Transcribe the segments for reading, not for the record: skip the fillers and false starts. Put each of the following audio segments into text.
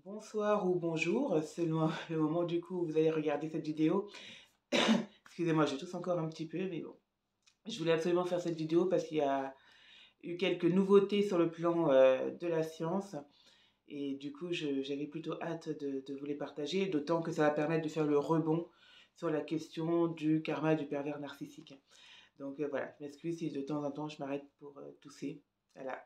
Bonsoir ou bonjour, selon le moment du coup où vous allez regarder cette vidéo. Excusez-moi, je tousse encore un petit peu, mais bon. Je voulais absolument faire cette vidéo parce qu'il y a eu quelques nouveautés sur le plan de la science. Et du coup, j'avais plutôt hâte de vous les partager, d'autant que ça va permettre de faire le rebond sur la question du karma du pervers narcissique. Donc voilà, je m'excuse si de temps en temps je m'arrête pour tousser. Voilà.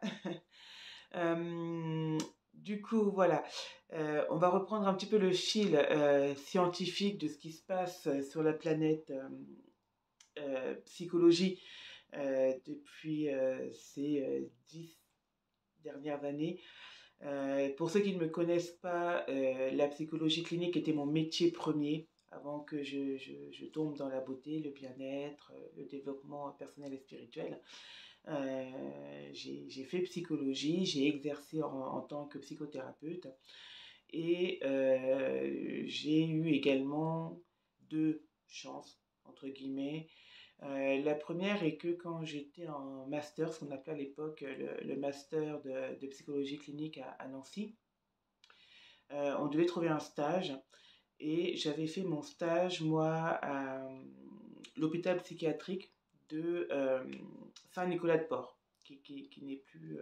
Euh, du coup, voilà, on va reprendre un petit peu le fil scientifique de ce qui se passe sur la planète psychologie depuis ces 10 dernières années. Pour ceux qui ne me connaissent pas, la psychologie clinique était mon métier premier avant que je tombe dans la beauté, le bien-être, le développement personnel et spirituel. J'ai fait psychologie, j'ai exercé en tant que psychothérapeute et j'ai eu également deux chances, entre guillemets. La première est que quand j'étais en master, ce qu'on appelait à l'époque le master de psychologie clinique à Nancy, on devait trouver un stage et j'avais fait mon stage, moi, à l'hôpital psychiatrique de Saint-Nicolas-de-Port, qui n'est plus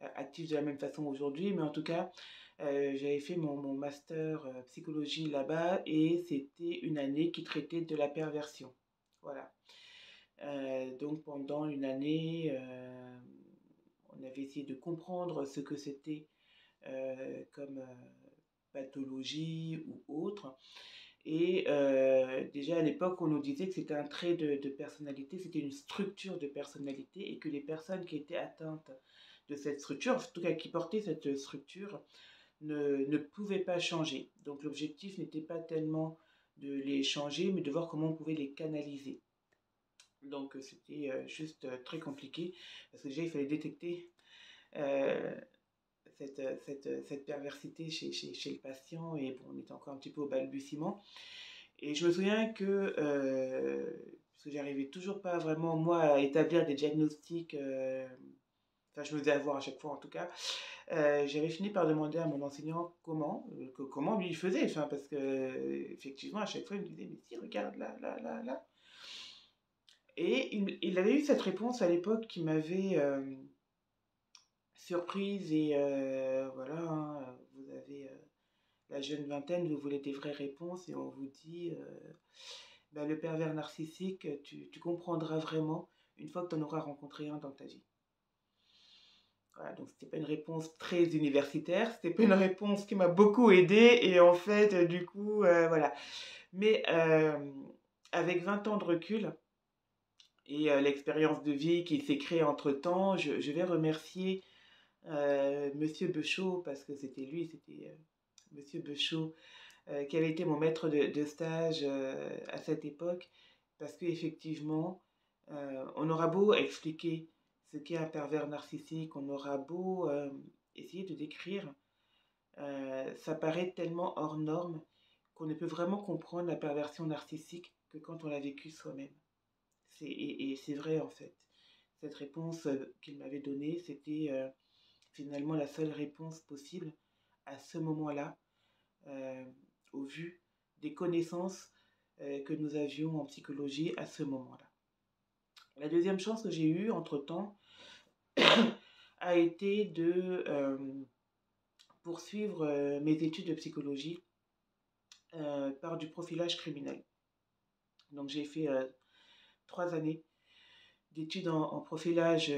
actif de la même façon aujourd'hui, mais en tout cas, j'avais fait mon master psychologie là-bas et c'était une année qui traitait de la perversion. Voilà. Donc pendant une année, on avait essayé de comprendre ce que c'était comme pathologie ou autre. Et déjà à l'époque, on nous disait que c'était un trait de personnalité, c'était une structure de personnalité et que les personnes qui étaient atteintes de cette structure, en tout cas qui portaient cette structure, ne pouvaient pas changer. Donc l'objectif n'était pas tellement de les changer, mais de voir comment on pouvait les canaliser. Donc c'était juste très compliqué, parce que déjà il fallait détecter euh, cette perversité chez le patient, et bon, on était encore un petit peu au balbutiement. Et je me souviens que, parce que j'arrivais toujours pas vraiment, moi, à établir des diagnostics, enfin, je me faisais avoir à chaque fois en tout cas, j'avais fini par demander à mon enseignant comment lui il faisait, enfin, parce que, effectivement, à chaque fois, il me disait, mais si, regarde là, là, là, là. Et il avait eu cette réponse à l'époque qui m'avait surprise, et voilà, hein, vous avez la jeune vingtaine, vous voulez des vraies réponses, et on vous dit bah, le pervers narcissique, tu comprendras vraiment une fois que tu en auras rencontré un dans ta vie. Voilà, donc c'était pas une réponse très universitaire, c'était pas une réponse qui m'a beaucoup aidée, et en fait, du coup, voilà. Mais avec 20 ans de recul et l'expérience de vie qui s'est créée entre-temps, je vais remercier Monsieur Bechot, parce que c'était lui, c'était Monsieur Bechot, qui avait été mon maître de stage à cette époque, parce qu'effectivement, on aura beau expliquer ce qu'est un pervers narcissique, on aura beau essayer de décrire, ça paraît tellement hors norme qu'on ne peut vraiment comprendre la perversion narcissique que quand on l'a vécu soi-même. Et c'est vrai en fait. Cette réponse qu'il m'avait donnée, c'était finalement la seule réponse possible à ce moment-là, euh, au vu des connaissances que nous avions en psychologie à ce moment-là. La deuxième chance que j'ai eue entre-temps a été de poursuivre mes études de psychologie par du profilage criminel. Donc j'ai fait 3 années d'études en profilage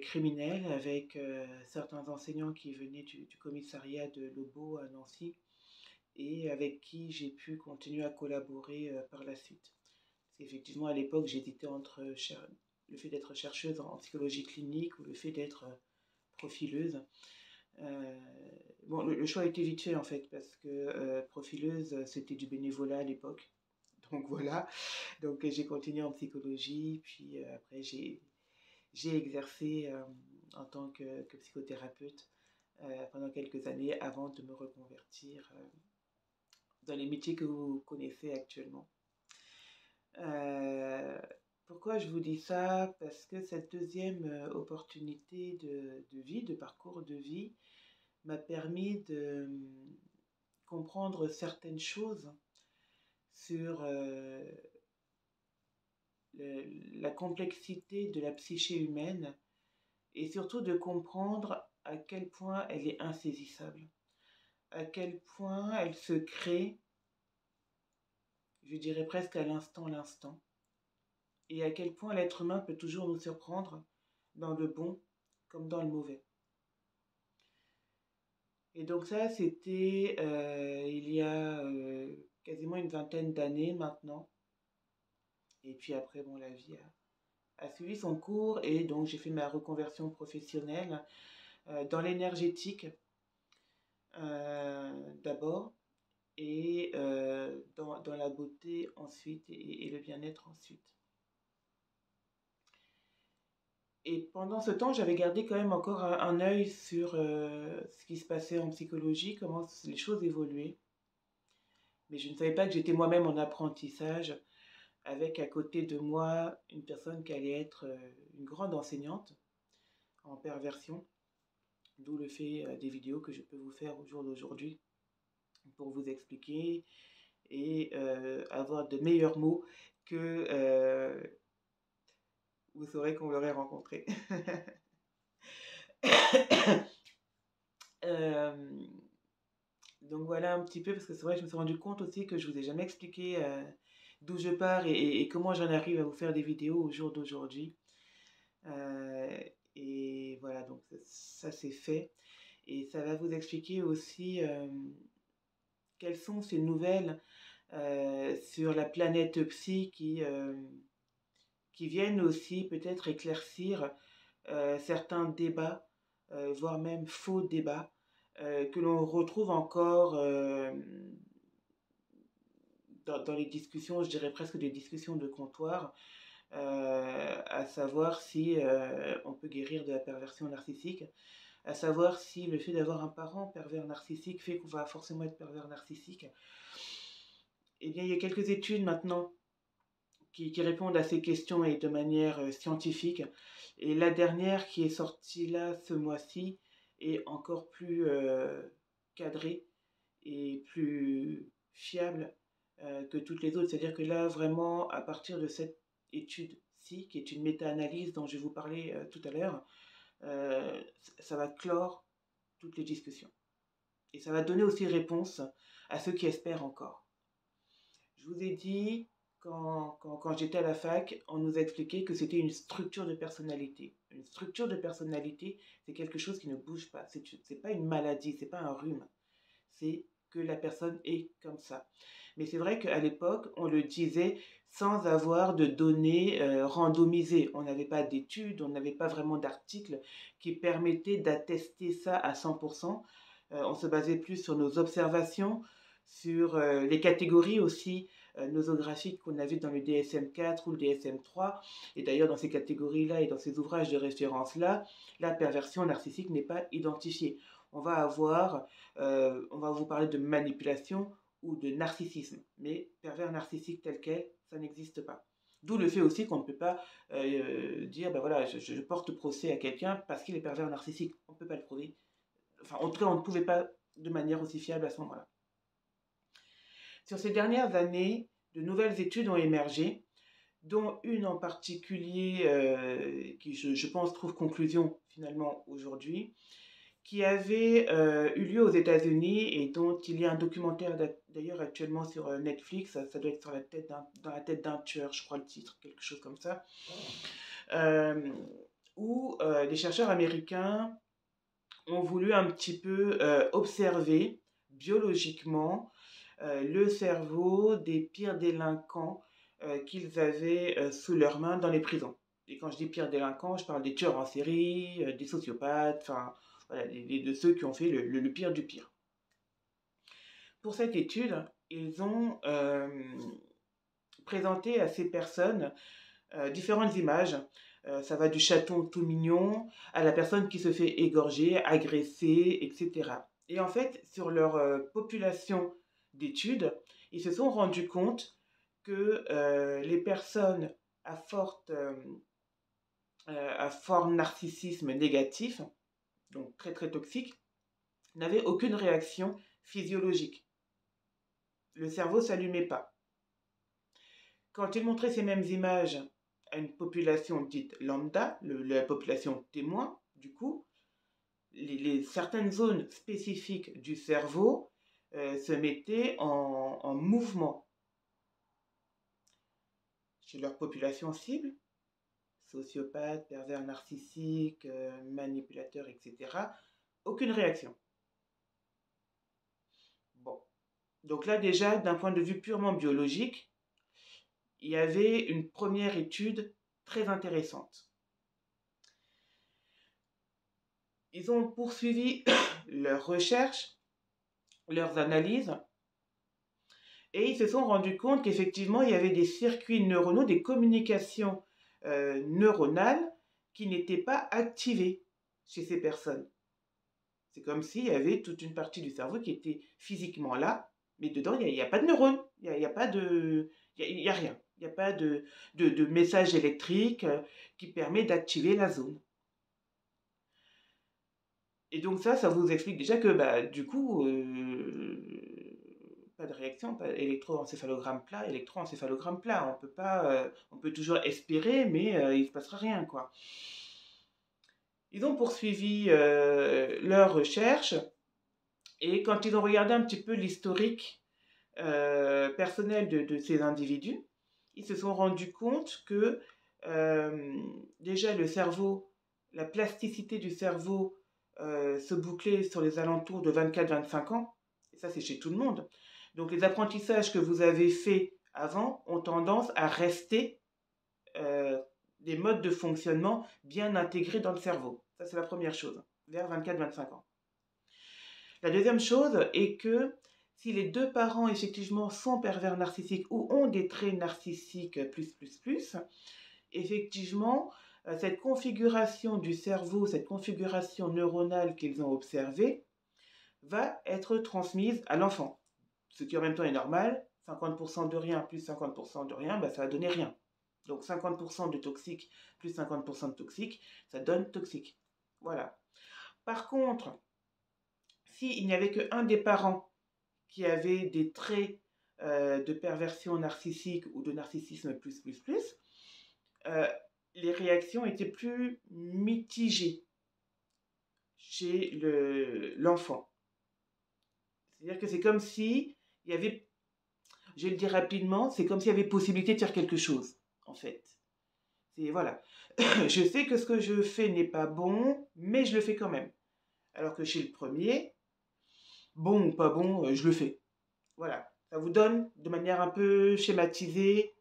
criminel avec certains enseignants qui venaient du commissariat de Lobo à Nancy, et avec qui j'ai pu continuer à collaborer par la suite. Parce qu'effectivement, à l'époque, j'hésitais entre le fait d'être chercheuse en psychologie clinique ou le fait d'être profileuse. Euh, bon, le choix a été vite fait en fait, parce que profileuse, c'était du bénévolat à l'époque. Donc voilà, donc j'ai continué en psychologie, puis après j'ai exercé en tant que psychothérapeute pendant quelques années avant de me reconvertir dans les métiers que vous connaissez actuellement. Euh, Pourquoi je vous dis ça? Parce que cette deuxième opportunité de vie, de parcours de vie, m'a permis de comprendre certaines choses sur la complexité de la psyché humaine et surtout de comprendre à quel point elle est insaisissable, à quel point elle se crée, je dirais presque à l'instant, et à quel point l'être humain peut toujours nous surprendre dans le bon comme dans le mauvais. Et donc ça, c'était il y a quasiment une vingtaine d'années maintenant. Et puis après, bon, la vie a suivi son cours et donc j'ai fait ma reconversion professionnelle dans l'énergétique d'abord et dans la beauté ensuite et le bien-être ensuite. Et pendant ce temps, j'avais gardé quand même encore un œil sur ce qui se passait en psychologie, comment les choses évoluaient. Mais je ne savais pas que j'étais moi-même en apprentissage, avec à côté de moi une personne qui allait être une grande enseignante en perversion, d'où le fait des vidéos que je peux vous faire au jour d'aujourd'hui pour vous expliquer et avoir de meilleurs mots que vous saurez qu'on l'aurait rencontré. Donc voilà un petit peu, parce que c'est vrai que je me suis rendu compte aussi que je vous ai jamais expliqué d'où je pars et comment j'en arrive à vous faire des vidéos au jour d'aujourd'hui. Et voilà, donc ça c'est fait. Et ça va vous expliquer aussi quelles sont ces nouvelles sur la planète Psy qui viennent aussi peut-être éclaircir certains débats, voire même faux débats, que l'on retrouve encore dans les discussions, je dirais presque des discussions de comptoir, à savoir si on peut guérir de la perversion narcissique, à savoir si le fait d'avoir un parent pervers narcissique fait qu'on va forcément être pervers narcissique. Eh bien, il y a quelques études maintenant qui répondent à ces questions et de manière scientifique. Et la dernière qui est sortie là ce mois-ci est encore plus cadrée et plus fiable que toutes les autres. C'est-à-dire que là, vraiment, à partir de cette étude-ci, qui est une méta-analyse dont je vais vous parler tout à l'heure, ça va clore toutes les discussions. Et ça va donner aussi réponse à ceux qui espèrent encore. Je vous ai dit, quand j'étais à la fac, on nous expliquait que c'était une structure de personnalité. Une structure de personnalité, c'est quelque chose qui ne bouge pas. C'est pas une maladie, c'est pas un rhume. C'est que la personne est comme ça. Mais c'est vrai qu'à l'époque, on le disait sans avoir de données randomisées. On n'avait pas d'études, on n'avait pas vraiment d'articles qui permettaient d'attester ça à 100%. On se basait plus sur nos observations, sur les catégories aussi nosographiques qu'on avait dans le DSM-4 ou le DSM-3. Et d'ailleurs, dans ces catégories-là et dans ces ouvrages de référence-là, la perversion narcissique n'est pas identifiée. On va vous parler de manipulation ou de narcissisme, mais pervers narcissique tel quel, ça n'existe pas. D'où le fait aussi qu'on ne peut pas dire, ben voilà, je porte procès à quelqu'un parce qu'il est pervers narcissique. On ne peut pas le prouver. Enfin, en tout cas, on ne pouvait pas de manière aussi fiable à ce moment-là. Sur ces dernières années, de nouvelles études ont émergé, dont une en particulier qui, je pense, trouve conclusion finalement aujourd'hui, qui avait eu lieu aux États-Unis et dont il y a un documentaire d'ailleurs actuellement sur Netflix, ça doit être sur dans la tête d'un tueur, je crois le titre, quelque chose comme ça, où les chercheurs américains ont voulu un petit peu observer biologiquement le cerveau des pires délinquants qu'ils avaient sous leurs mains dans les prisons. Et quand je dis pires délinquants, je parle des tueurs en série, des sociopathes, enfin, voilà, de ceux qui ont fait le pire du pire. Pour cette étude, ils ont présenté à ces personnes différentes images. Ça va du chaton tout mignon à la personne qui se fait égorger, agresser, etc. Et en fait, sur leur population d'études, ils se sont rendus compte que les personnes à fort narcissisme négatif, donc très très toxique, n'avait aucune réaction physiologique. Le cerveau ne s'allumait pas. Quand il montrait ces mêmes images à une population dite lambda, la population témoin, du coup, certaines zones spécifiques du cerveau se mettaient en mouvement. Chez leur population cible, sociopathes, pervers narcissiques, manipulateurs, etc., aucune réaction. Bon. Donc là, déjà, d'un point de vue purement biologique, il y avait une première étude très intéressante. Ils ont poursuivi leurs recherches, leurs analyses, et ils se sont rendus compte qu'effectivement, il y avait des circuits neuronaux, des communications neuronales qui n'étaient pas activées chez ces personnes. C'est comme s'il y avait toute une partie du cerveau qui était physiquement là, mais dedans, il n'y a pas de neurones, il n'y a pas de... Il n'y a rien. Il n'y a pas de message électrique qui permet d'activer la zone. Et donc ça vous explique déjà que du coup, pas de réaction, pas électroencéphalogramme plat, électroencéphalogramme plat. On peut pas, on peut toujours espérer, mais il ne se passera rien, quoi. Ils ont poursuivi leurs recherches et quand ils ont regardé un petit peu l'historique personnel de ces individus, ils se sont rendus compte que déjà le cerveau, la plasticité du cerveau se bouclait sur les alentours de 24-25 ans. Et ça, c'est chez tout le monde. Donc les apprentissages que vous avez faits avant ont tendance à rester des modes de fonctionnement bien intégrés dans le cerveau. Ça, c'est la première chose, vers 24-25 ans. La deuxième chose est que si les deux parents, effectivement, sont pervers narcissiques ou ont des traits narcissiques plus, effectivement, cette configuration du cerveau, cette configuration neuronale qu'ils ont observée, va être transmise à l'enfant. Ce qui en même temps est normal, 50% de rien plus 50% de rien, ça va donner rien. Donc 50% de toxique plus 50% de toxique, ça donne toxique. Voilà. Par contre, s'il n'y avait qu'un des parents qui avait des traits de perversion narcissique ou de narcissisme les réactions étaient plus mitigées chez l'enfant. C'est-à-dire que c'est comme si il y avait, je vais le dire rapidement, c'est comme s'il y avait possibilité de faire quelque chose, en fait. C'est, voilà. Je sais que ce que je fais n'est pas bon, mais je le fais quand même. Alors que chez le premier, bon ou pas bon, je le fais. Voilà. Ça vous donne, de manière un peu schématisée,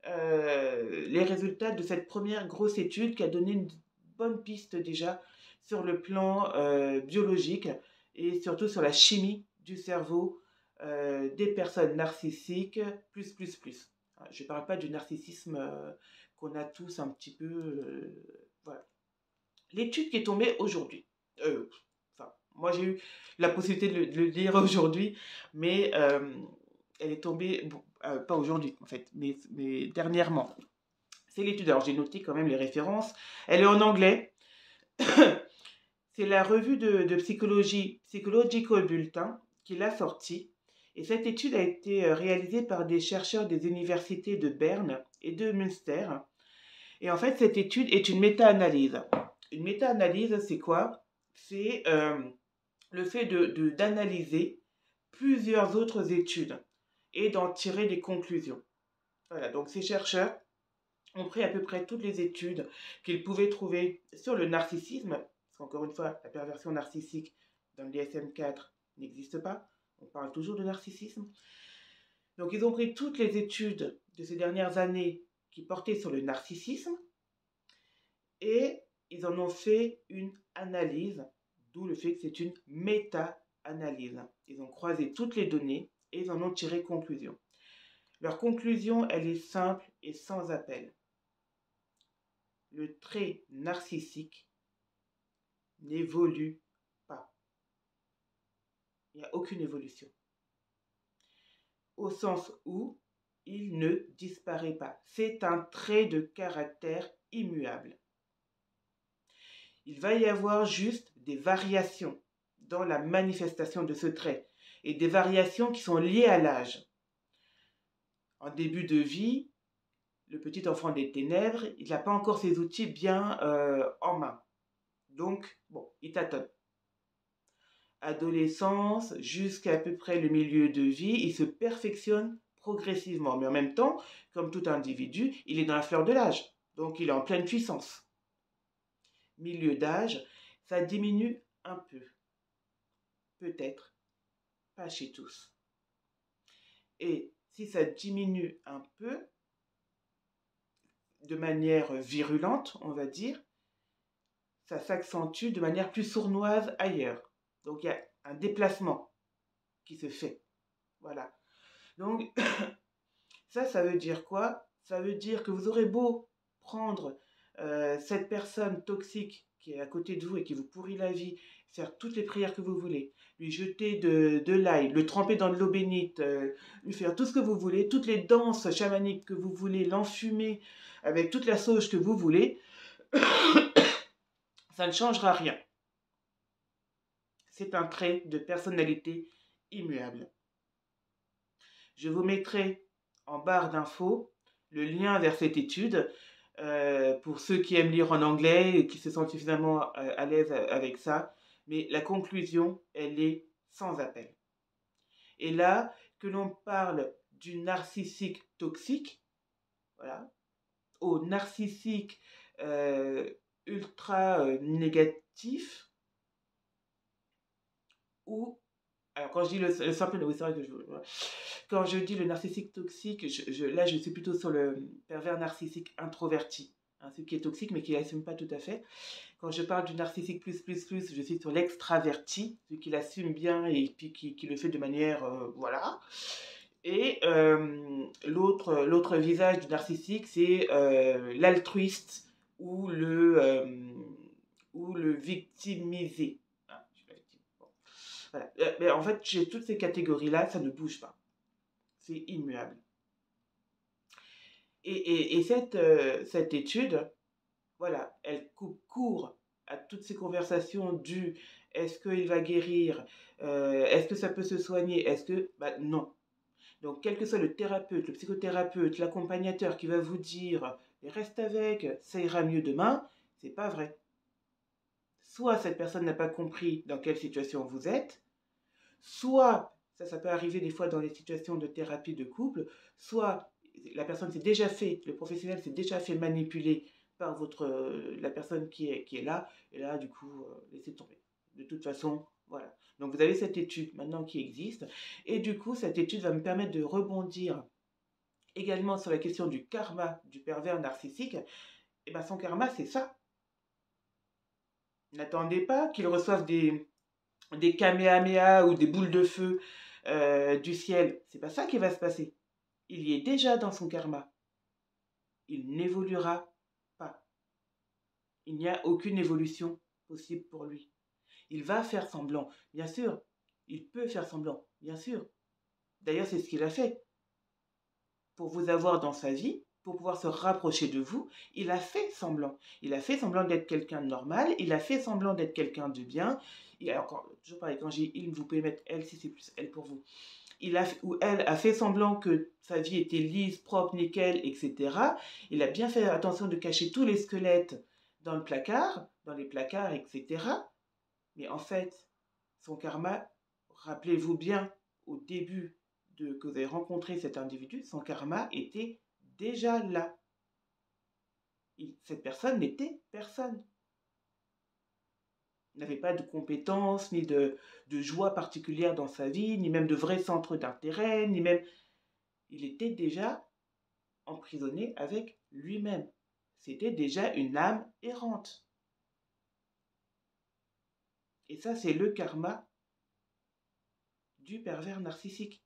les résultats de cette première grosse étude qui a donné une bonne piste déjà sur le plan biologique et surtout sur la chimie du cerveau des personnes narcissiques Je ne parle pas du narcissisme qu'on a tous un petit peu. Voilà. L'étude qui est tombée aujourd'hui. Moi j'ai eu la possibilité de le lire aujourd'hui, mais elle est tombée, pas aujourd'hui en fait, mais dernièrement. C'est l'étude, alors j'ai noté quand même les références. Elle est en anglais. C'est la revue de psychologie, Psychological Bulletin, qui l'a sortie. Et cette étude a été réalisée par des chercheurs des universités de Berne et de Münster. Et en fait, cette étude est une méta-analyse. Une méta-analyse, c'est quoi? C'est le fait d'analyser plusieurs autres études et d'en tirer des conclusions. Voilà, donc ces chercheurs ont pris à peu près toutes les études qu'ils pouvaient trouver sur le narcissisme, parce qu'encore une fois, la perversion narcissique dans le DSM-4 n'existe pas, on parle toujours de narcissisme. Donc ils ont pris toutes les études de ces dernières années qui portaient sur le narcissisme et ils en ont fait une analyse, d'où le fait que c'est une méta-analyse. Ils ont croisé toutes les données et ils en ont tiré conclusion. Leur conclusion, elle est simple et sans appel. Le trait narcissique n'évolue pas. Il n'y a aucune évolution. Au sens où il ne disparaît pas. C'est un trait de caractère immuable. Il va y avoir juste des variations dans la manifestation de ce trait et des variations qui sont liées à l'âge. En début de vie, le petit enfant des ténèbres, il n'a pas encore ses outils bien en main. Donc, bon, il tâtonne. Adolescence, jusqu'à peu près le milieu de vie, il se perfectionne progressivement. Mais en même temps, comme tout individu, il est dans la fleur de l'âge. Donc, il est en pleine puissance. Milieu d'âge, ça diminue un peu. Peut-être, pas chez tous. Et si ça diminue un peu, de manière virulente, on va dire, ça s'accentue de manière plus sournoise ailleurs. Donc, il y a un déplacement qui se fait. Voilà. Donc, ça veut dire quoi? Ça veut dire que vous aurez beau prendre cette personne toxique qui est à côté de vous et qui vous pourrit la vie, faire toutes les prières que vous voulez, lui jeter de l'ail, le tremper dans de l'eau bénite, lui faire tout ce que vous voulez, toutes les danses chamaniques que vous voulez, l'enfumer avec toute la sauge que vous voulez, ça ne changera rien. C'est un trait de personnalité immuable. Je vous mettrai en barre d'infos le lien vers cette étude pour ceux qui aiment lire en anglais et qui se sentent suffisamment à l'aise avec ça. Mais la conclusion, elle est sans appel. Et là, que l'on parle du narcissique toxique, voilà, au narcissique ultra négatif, ou alors quand je dis le simple, oui, c'est vrai que quand je dis le narcissique toxique, là je suis plutôt sur le pervers narcissique introverti, hein, ce qui est toxique mais qui l'assume pas tout à fait. Quand je parle du narcissique plus, je suis sur l'extraverti, celui qui l'assume bien et puis qui le fait de manière, voilà. Et l'autre visage du narcissique, c'est l'altruiste ou le victimisé. Ah, je suis la victime. Bon. Voilà. Mais en fait, chez toutes ces catégories-là, ça ne bouge pas. C'est immuable. Et cette étude, voilà, elle coupe court à toutes ces conversations du est-ce qu'il va guérir, est-ce que ça peut se soigner, est-ce que... Bah, non. Donc, quel que soit le thérapeute, le psychothérapeute, l'accompagnateur qui va vous dire reste avec, ça ira mieux demain, c'est pas vrai. Soit cette personne n'a pas compris dans quelle situation vous êtes, soit, ça peut arriver des fois dans les situations de thérapie de couple, soit la personne s'est déjà fait, le professionnel s'est déjà fait manipuler par la personne qui est là, et là, du coup, laissez tomber. De toute façon, voilà. Donc, vous avez cette étude maintenant qui existe, et du coup, cette étude va me permettre de rebondir également sur la question du karma du pervers narcissique. Et bien, son karma, c'est ça. N'attendez pas qu'il reçoive des kamehameha ou des boules de feu du ciel. C'est pas ça qui va se passer. Il y est déjà dans son karma. Il n'évoluera pas. Il n'y a aucune évolution possible pour lui. Il va faire semblant, bien sûr. Il peut faire semblant, bien sûr. D'ailleurs, c'est ce qu'il a fait. Pour vous avoir dans sa vie, pour pouvoir se rapprocher de vous, il a fait semblant. Il a fait semblant d'être quelqu'un de normal, il a fait semblant d'être quelqu'un de bien. Alors, toujours pareil, quand j'ai il, vous pouvez mettre elle si c'est plus elle pour vous. Ou elle a fait semblant que sa vie était lisse, propre, nickel, etc. Il a bien fait attention de cacher tous les squelettes dans le placard, dans les placards, etc. Mais en fait, son karma, rappelez-vous bien, au début que vous avez rencontré cet individu, son karma était déjà là. Cette personne n'était personne. Il n'avait pas de compétences, ni de joie particulière dans sa vie, ni même de vrai centre d'intérêt, ni même... Il était déjà emprisonné avec lui-même. C'était déjà une âme errante. Et ça, c'est le karma du pervers narcissique.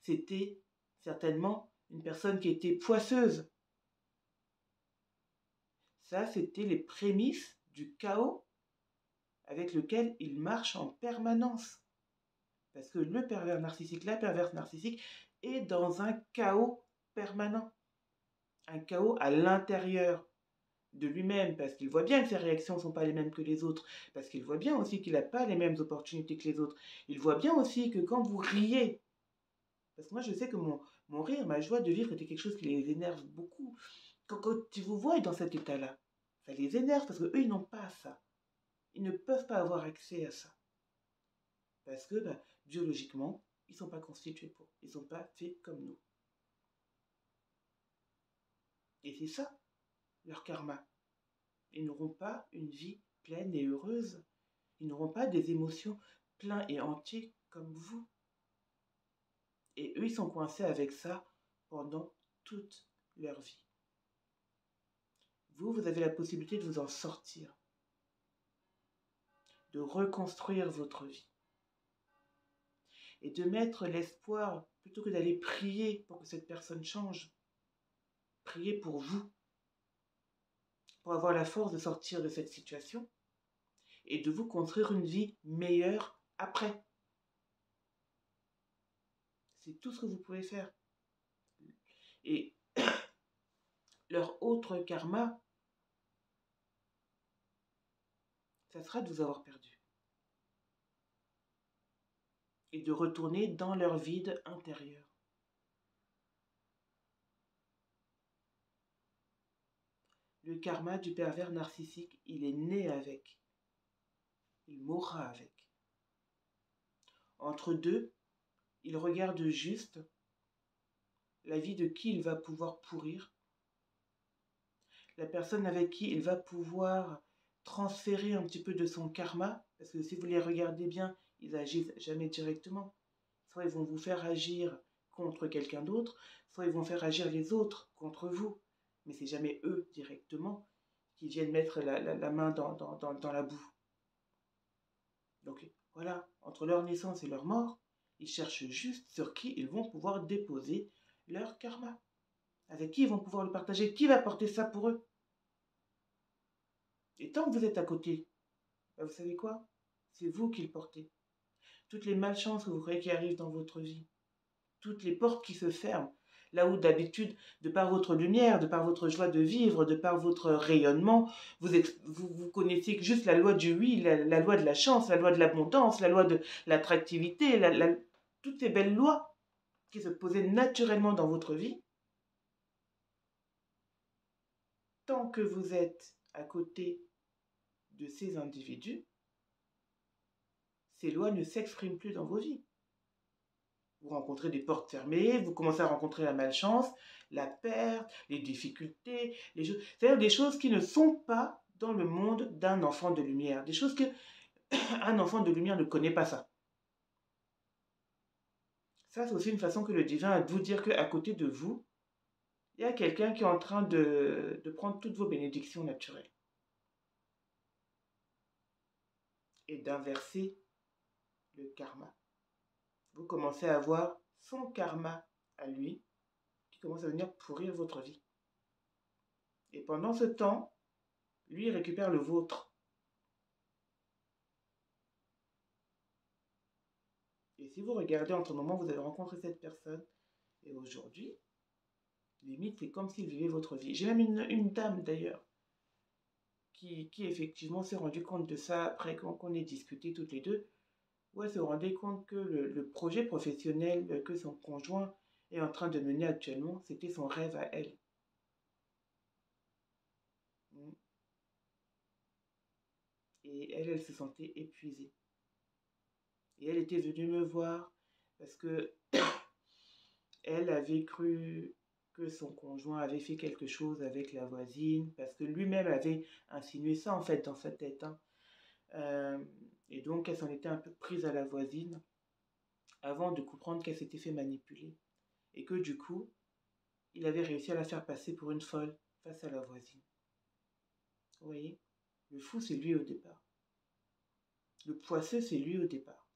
C'était certainement une personne qui était poisseuse. Ça, c'était les prémices du chaos avec lequel il marche en permanence. Parce que le pervers narcissique, la perverse narcissique, est dans un chaos permanent. Un chaos à l'intérieur de lui-même, parce qu'il voit bien que ses réactions ne sont pas les mêmes que les autres, parce qu'il voit bien aussi qu'il n'a pas les mêmes opportunités que les autres. Il voit bien aussi que quand vous riez, parce que moi je sais que mon rire, ma joie de vivre était quelque chose qui les énerve beaucoup. Quand ils vous voient dans cet état-là, ça les énerve parce qu'eux, ils n'ont pas ça. Ils ne peuvent pas avoir accès à ça. Parce que biologiquement, ils ne sont pas constitués pour. Ils ne sont pas faits comme nous. Et c'est ça, leur karma. Ils n'auront pas une vie pleine et heureuse. Ils n'auront pas des émotions pleines et entières comme vous. Et eux, ils sont coincés avec ça pendant toute leur vie. Vous avez la possibilité de vous en sortir, de reconstruire votre vie et de mettre l'espoir, plutôt que d'aller prier pour que cette personne change, prier pour vous, pour avoir la force de sortir de cette situation et de vous construire une vie meilleure après. C'est tout ce que vous pouvez faire. Et leur autre karma, ça sera de vous avoir perdu. Et de retourner dans leur vide intérieur. Le karma du pervers narcissique, il est né avec. Il mourra avec. Entre deux, il regarde juste la vie de qui il va pouvoir pourrir, la personne avec qui il va pouvoir transférer un petit peu de son karma, parce que si vous les regardez bien, ils agissent jamais directement. Soit ils vont vous faire agir contre quelqu'un d'autre, soit ils vont faire agir les autres contre vous. Mais c'est jamais eux directement qui viennent mettre la main dans la boue. Donc voilà, entre leur naissance et leur mort, ils cherchent juste sur qui ils vont pouvoir déposer leur karma. Avec qui ils vont pouvoir le partager. Qui va porter ça pour eux? Et tant que vous êtes à côté, vous savez quoi? C'est vous qui le portez. Toutes les malchances que vous croyez qui arrivent dans votre vie, toutes les portes qui se ferment, là où d'habitude, de par votre lumière, de par votre joie de vivre, de par votre rayonnement, vous connaissez juste la loi du oui, la loi de la chance, la loi de l'abondance, la loi de l'attractivité, toutes ces belles lois qui se posaient naturellement dans votre vie. Tant que vous êtes à côté de ces individus, ces lois ne s'expriment plus dans vos vies. Vous rencontrez des portes fermées, vous commencez à rencontrer la malchance, la perte, les difficultés, c'est-à-dire des choses qui ne sont pas dans le monde d'un enfant de lumière, des choses que un enfant de lumière ne connaît pas ça. Ça, c'est aussi une façon que le divin a de vous dire qu'à côté de vous, il y a quelqu'un qui est en train de prendre toutes vos bénédictions naturelles et d'inverser le karma. Vous commencez à avoir son karma à lui qui commence à venir pourrir votre vie. Et pendant ce temps, lui, il récupère le vôtre. Et si vous regardez entre le moment où vous avez rencontré cette personne et aujourd'hui, limite, c'est comme s'il vivait votre vie. J'ai même une dame d'ailleurs qui effectivement s'est rendue compte de ça après qu'on ait discuté toutes les deux, où elle se rendait compte que le projet professionnel que son conjoint est en train de mener actuellement, c'était son rêve à elle. Et elle se sentait épuisée. Et elle était venue me voir parce que elle avait cru que son conjoint avait fait quelque chose avec la voisine, parce que lui-même avait insinué ça en fait dans sa tête. Et donc elle s'en était un peu prise à la voisine avant de comprendre qu'elle s'était fait manipuler. Et que du coup, il avait réussi à la faire passer pour une folle face à la voisine. Vous voyez? Le fou, c'est lui au départ. Le poisseux, c'est lui au départ.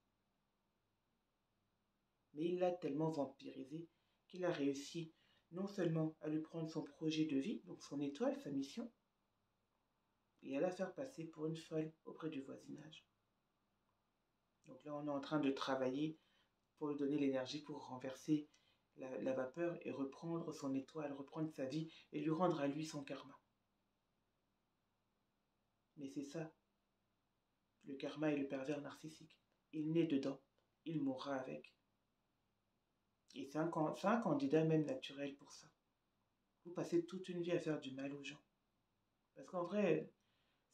Mais il l'a tellement vampirisé qu'il a réussi non seulement à lui prendre son projet de vie, donc son étoile, sa mission, et à la faire passer pour une folle auprès du voisinage. Donc là, on est en train de travailler pour lui donner l'énergie pour renverser la vapeur et reprendre son étoile, reprendre sa vie et lui rendre à lui son karma. Mais c'est ça, le karma et le pervers narcissique. Il naît dedans, il mourra avec. Et c'est un candidat même naturel pour ça. Vous passez toute une vie à faire du mal aux gens. Parce qu'en vrai,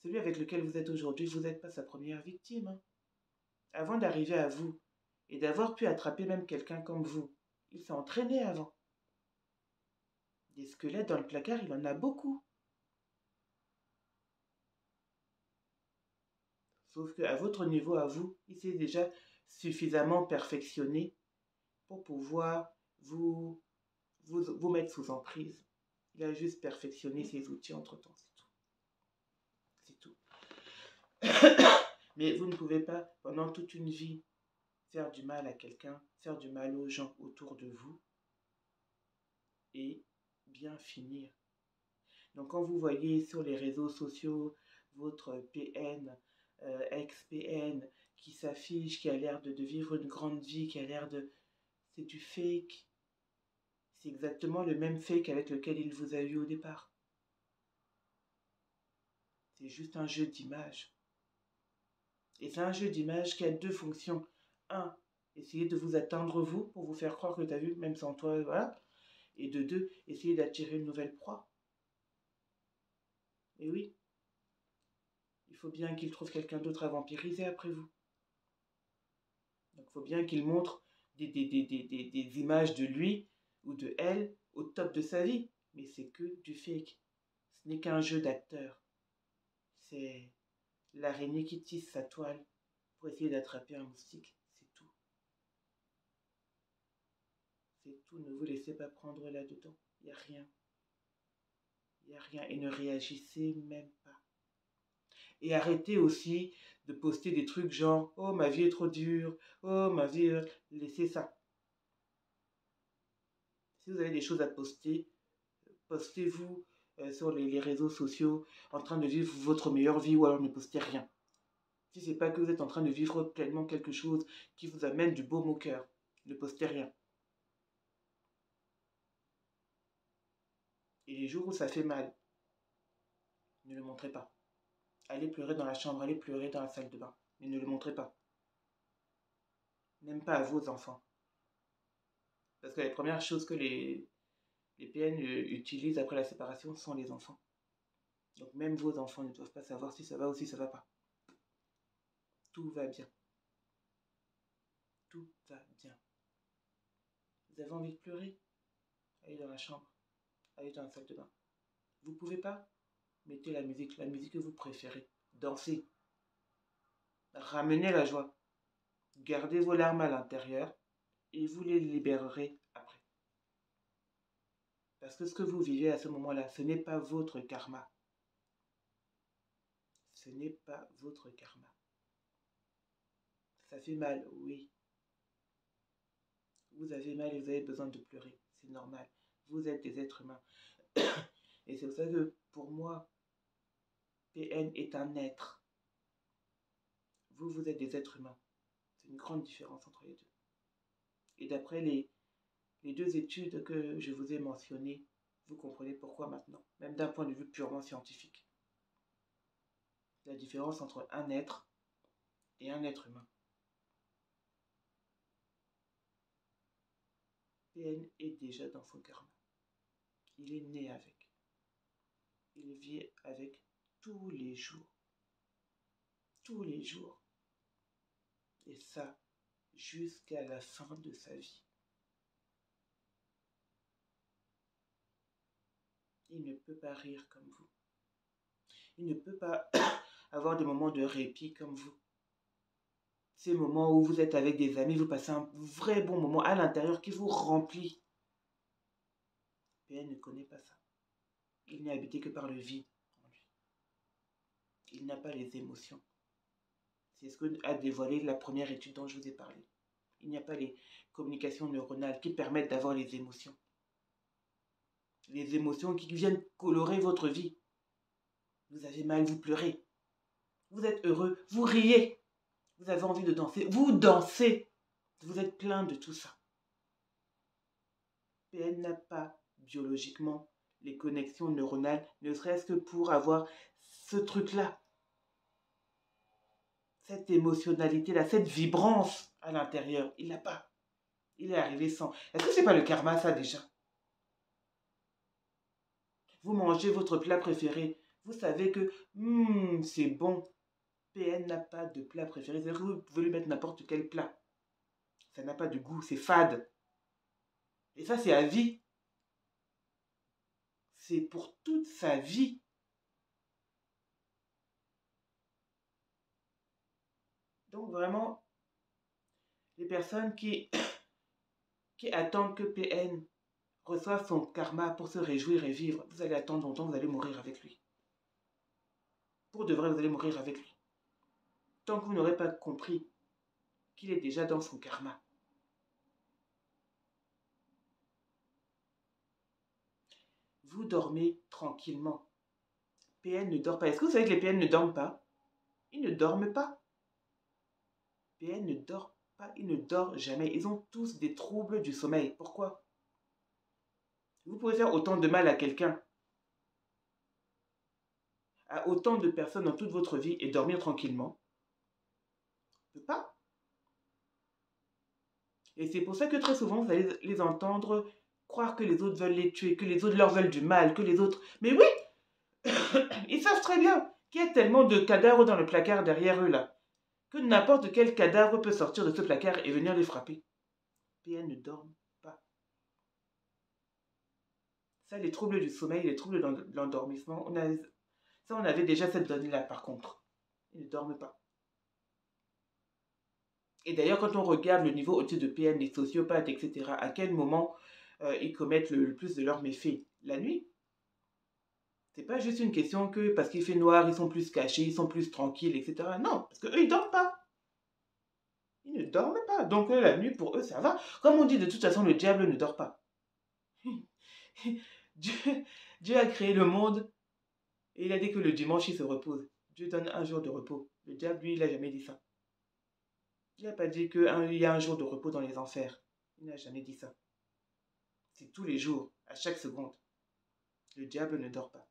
celui avec lequel vous êtes aujourd'hui, vous n'êtes pas sa première victime. Hein. Avant d'arriver à vous et d'avoir pu attraper même quelqu'un comme vous, il s'est entraîné avant. Des squelettes dans le placard, il en a beaucoup. Sauf qu'à votre niveau, à vous, il s'est déjà suffisamment perfectionné pour pouvoir vous mettre sous emprise. Il a juste perfectionné ses outils entre-temps, c'est tout. C'est tout. Mais vous ne pouvez pas, pendant toute une vie, faire du mal à quelqu'un, faire du mal aux gens autour de vous et bien finir. Donc quand vous voyez sur les réseaux sociaux votre PN, ex-PN, qui s'affiche, qui a l'air de vivre une grande vie, qui a l'air de... C'est du fake. C'est exactement le même fake avec lequel il vous a eu au départ. C'est juste un jeu d'image. Et c'est un jeu d'image qui a deux fonctions. Un, essayer de vous atteindre vous, pour vous faire croire que tu as vu, même sans toi, voilà. Et de deux, essayer d'attirer une nouvelle proie. Et oui, il faut bien qu'il trouve quelqu'un d'autre à vampiriser après vous. Donc il faut bien qu'il montre des images de lui ou de elle au top de sa vie. Mais c'est que du fake. Ce n'est qu'un jeu d'acteur. C'est l'araignée qui tisse sa toile pour essayer d'attraper un moustique. C'est tout. C'est tout. Ne vous laissez pas prendre là-dedans. Il n'y a rien. Il n'y a rien. Et ne réagissez même pas. Et arrêtez aussi de poster des trucs genre « Oh, ma vie est trop dure. Oh, ma vie... » Laissez ça. Si vous avez des choses à poster, postez-vous sur les réseaux sociaux en train de vivre votre meilleure vie ou alors ne postez rien. Si ce n'est pas que vous êtes en train de vivre pleinement quelque chose qui vous amène du baume au cœur, ne postez rien. Et les jours où ça fait mal, ne le montrez pas. Allez pleurer dans la chambre, allez pleurer dans la salle de bain, mais ne le montrez pas. Même pas à vos enfants. Parce que les premières choses que les PN utilisent après la séparation sont les enfants. Donc même vos enfants ne doivent pas savoir si ça va ou si ça va pas. Tout va bien. Tout va bien. Vous avez envie de pleurer? Allez dans la chambre. Allez dans la salle de bain. Vous pouvez pas? Mettez la musique que vous préférez. Dansez. Ramenez la joie. Gardez vos larmes à l'intérieur et vous les libérerez après. Parce que ce que vous vivez à ce moment-là, ce n'est pas votre karma. Ce n'est pas votre karma. Ça fait mal, oui. Vous avez mal et vous avez besoin de pleurer. C'est normal. Vous êtes des êtres humains. Et c'est pour ça que, pour moi, PN est un être. Vous, vous êtes des êtres humains. C'est une grande différence entre les deux. Et d'après les deux études que je vous ai mentionnées, vous comprenez pourquoi maintenant, même d'un point de vue purement scientifique. La différence entre un être et un être humain. PN est déjà dans son karma. Il est né avec. Il vit avec tous les jours. Tous les jours. Et ça, jusqu'à la fin de sa vie. Il ne peut pas rire comme vous. Il ne peut pas avoir des moments de répit comme vous. Ces moments où vous êtes avec des amis, vous passez un vrai bon moment à l'intérieur qui vous remplit. PN ne connaît pas ça. Il n'est habité que par le vide en lui. Il n'a pas les émotions. C'est ce que a dévoilé la première étude dont je vous ai parlé. Il n'y a pas les communications neuronales qui permettent d'avoir les émotions. Les émotions qui viennent colorer votre vie. Vous avez mal, vous pleurez. Vous êtes heureux, vous riez. Vous avez envie de danser, vous dansez. Vous êtes plein de tout ça. PN n'a pas biologiquement les connexions neuronales, ne serait-ce que pour avoir ce truc-là. cette émotionnalité-là, cette vibrance à l'intérieur. Il l'a pas. Il est arrivé sans. Est-ce que c'est pas le karma, ça, déjà? Vous mangez votre plat préféré. Vous savez que c'est bon. PN n'a pas de plat préféré. C'est-à-dire que vous pouvez lui mettre n'importe quel plat. Ça n'a pas de goût, c'est fade. Et ça, c'est à vie. C'est pour toute sa vie. Donc vraiment, les personnes qui attendent que PN reçoive son karma pour se réjouir et vivre, vous allez attendre longtemps, vous allez mourir avec lui. Pour de vrai, vous allez mourir avec lui. Tant que vous n'aurez pas compris qu'il est déjà dans son karma. Vous dormez tranquillement. PN ne dort pas. Est-ce que vous savez que les PN ne dorment pas? Ils ne dorment pas. PN ne dort pas. Ils ne dorment jamais. Ils ont tous des troubles du sommeil. Pourquoi? Vous pouvez faire autant de mal à quelqu'un, à autant de personnes dans toute votre vie et dormir tranquillement. Vous ne pouvez pas. Et c'est pour ça que très souvent, vous allez les entendre croire que les autres veulent les tuer, que les autres leur veulent du mal, que les autres... Mais oui, ils savent très bien qu'il y a tellement de cadavres dans le placard derrière eux là, que n'importe quel cadavre peut sortir de ce placard et venir les frapper. PN ne dorment pas. Ça, les troubles du sommeil, les troubles de l'endormissement, on avait déjà cette donnée-là par contre. Ils ne dorment pas. Et d'ailleurs, quand on regarde le niveau au-dessus de PN, les sociopathes, etc., à quel moment ils commettent le plus de leurs méfaits? La nuit. C'est pas juste une question que parce qu'il fait noir, ils sont plus cachés, ils sont plus tranquilles, etc. Non, parce qu'eux, ils dorment pas. Ils ne dorment pas. Donc la nuit, pour eux, ça va. Comme on dit, de toute façon, le diable ne dort pas. Dieu a créé le monde et il a dit que le dimanche, il se repose. Dieu donne un jour de repos. Le diable, lui, il n'a jamais dit ça. Il n'a pas dit qu'il y a un jour de repos dans les enfers. Il n'a jamais dit ça. C'est tous les jours, à chaque seconde. Le diable ne dort pas.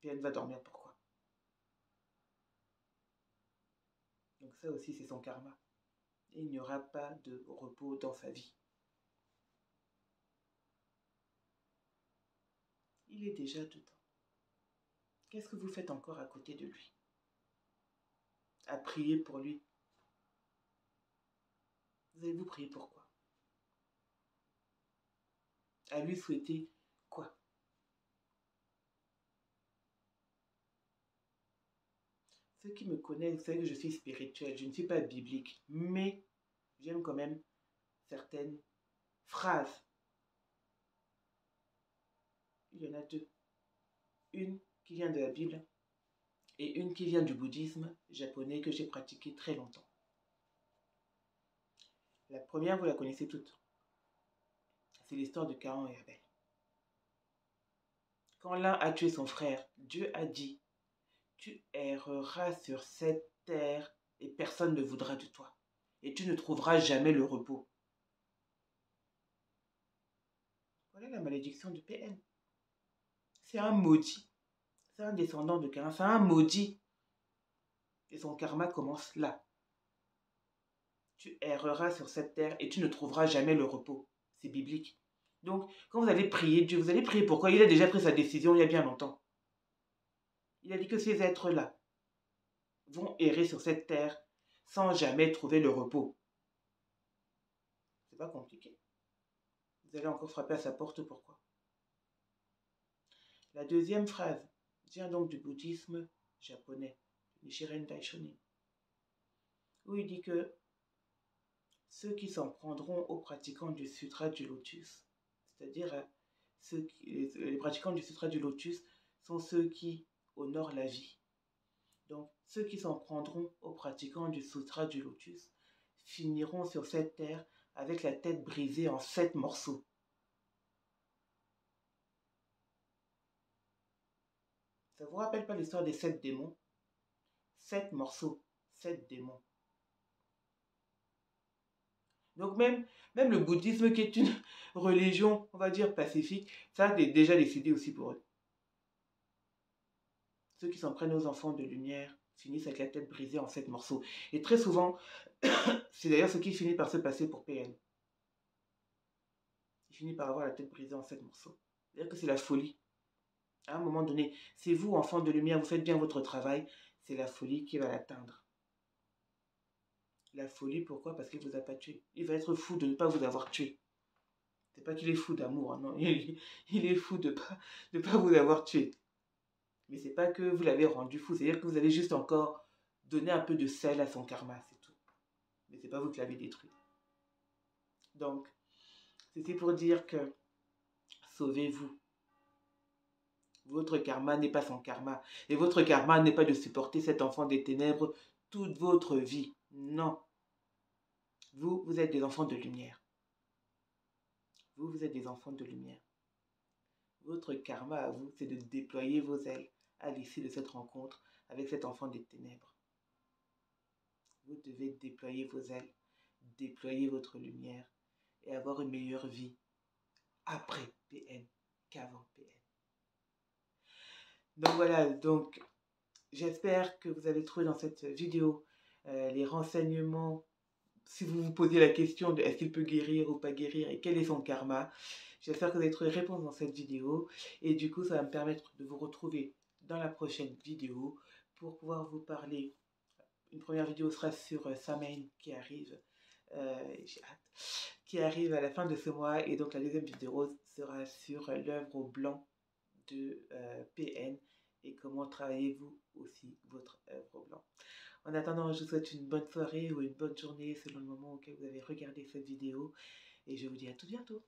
Et elle va dormir, pourquoi? Donc ça aussi, c'est son karma. Il n'y aura pas de repos dans sa vie. Il est déjà dedans. Qu'est-ce que vous faites encore à côté de lui? À prier pour lui. Vous allez vous prier pourquoi? À lui souhaiter quoi? Ceux qui me connaissent savent que je suis spirituelle, je ne suis pas biblique, mais j'aime quand même certaines phrases. Il y en a deux. Une qui vient de la Bible et une qui vient du bouddhisme japonais que j'ai pratiqué très longtemps. La première, vous la connaissez toutes. C'est l'histoire de Caïn et Abel. Quand l'un a tué son frère, Dieu a dit, tu erreras sur cette terre et personne ne voudra de toi. Et tu ne trouveras jamais le repos. Voilà la malédiction du PN. C'est un maudit. C'est un descendant de Caïn. C'est un maudit. Et son karma commence là. Tu erreras sur cette terre et tu ne trouveras jamais le repos. C'est biblique. Donc, quand vous allez prier Dieu, vous allez prier pourquoi? Il a déjà pris sa décision il y a bien longtemps. Il a dit que ces êtres-là vont errer sur cette terre sans jamais trouver le repos. C'est pas compliqué. Vous allez encore frapper à sa porte, pourquoi? La deuxième phrase vient donc du bouddhisme japonais, Nichiren Daishonin, où il dit que ceux qui s'en prendront aux pratiquants du sutra du lotus, c'est-à-dire les pratiquants du sutra du lotus sont ceux qui honorent la vie. Donc, ceux qui s'en prendront aux pratiquants du sutra du lotus finiront sur cette terre avec la tête brisée en 7 morceaux. Ça vous rappelle pas l'histoire des 7 démons? 7 morceaux, 7 démons. Donc même le bouddhisme qui est une religion, on va dire, pacifique, ça a déjà décidé aussi pour eux. Ceux qui s'en prennent aux enfants de lumière finissent avec la tête brisée en 7 morceaux. Et très souvent, c'est d'ailleurs ce qui finit par se passer pour PN. Il finit par avoir la tête brisée en 7 morceaux. C'est-à-dire que c'est la folie. À un moment donné, c'est vous, enfant de lumière, vous faites bien votre travail, c'est la folie qui va l'atteindre. La folie, pourquoi? Parce qu'il ne vous a pas tué. Il va être fou de ne pas vous avoir tué. C'est pas qu'il est fou d'amour, hein, non. Il est fou de pas vous avoir tué. Mais c'est pas que vous l'avez rendu fou, c'est-à-dire que vous avez juste encore donné un peu de sel à son karma, c'est tout. Mais c'est pas vous qui l'avez détruit. Donc, c'est pour dire que sauvez-vous. Votre karma n'est pas son karma. Et votre karma n'est pas de supporter cet enfant des ténèbres toute votre vie. Non. Vous, vous êtes des enfants de lumière. Vous, vous êtes des enfants de lumière. Votre karma à vous, c'est de déployer vos ailes à l'issue de cette rencontre avec cet enfant des ténèbres. Vous devez déployer vos ailes, déployer votre lumière et avoir une meilleure vie après PN qu'avant PN. Donc voilà, donc j'espère que vous avez trouvé dans cette vidéo les renseignements. Si vous vous posez la question de est-ce qu'il peut guérir ou pas guérir et quel est son karma, j'espère que vous avez trouvé réponse dans cette vidéo. Et du coup, ça va me permettre de vous retrouver dans la prochaine vidéo pour pouvoir vous parler. Une première vidéo sera sur Samhain qui arrive, j'ai hâte, qui arrive à la fin de ce mois. Et donc la deuxième vidéo sera sur l'œuvre au blanc de PN et comment travaillez-vous aussi votre œuvre au blanc. En attendant, je vous souhaite une bonne soirée ou une bonne journée selon le moment auquel vous avez regardé cette vidéo et je vous dis à tout bientôt.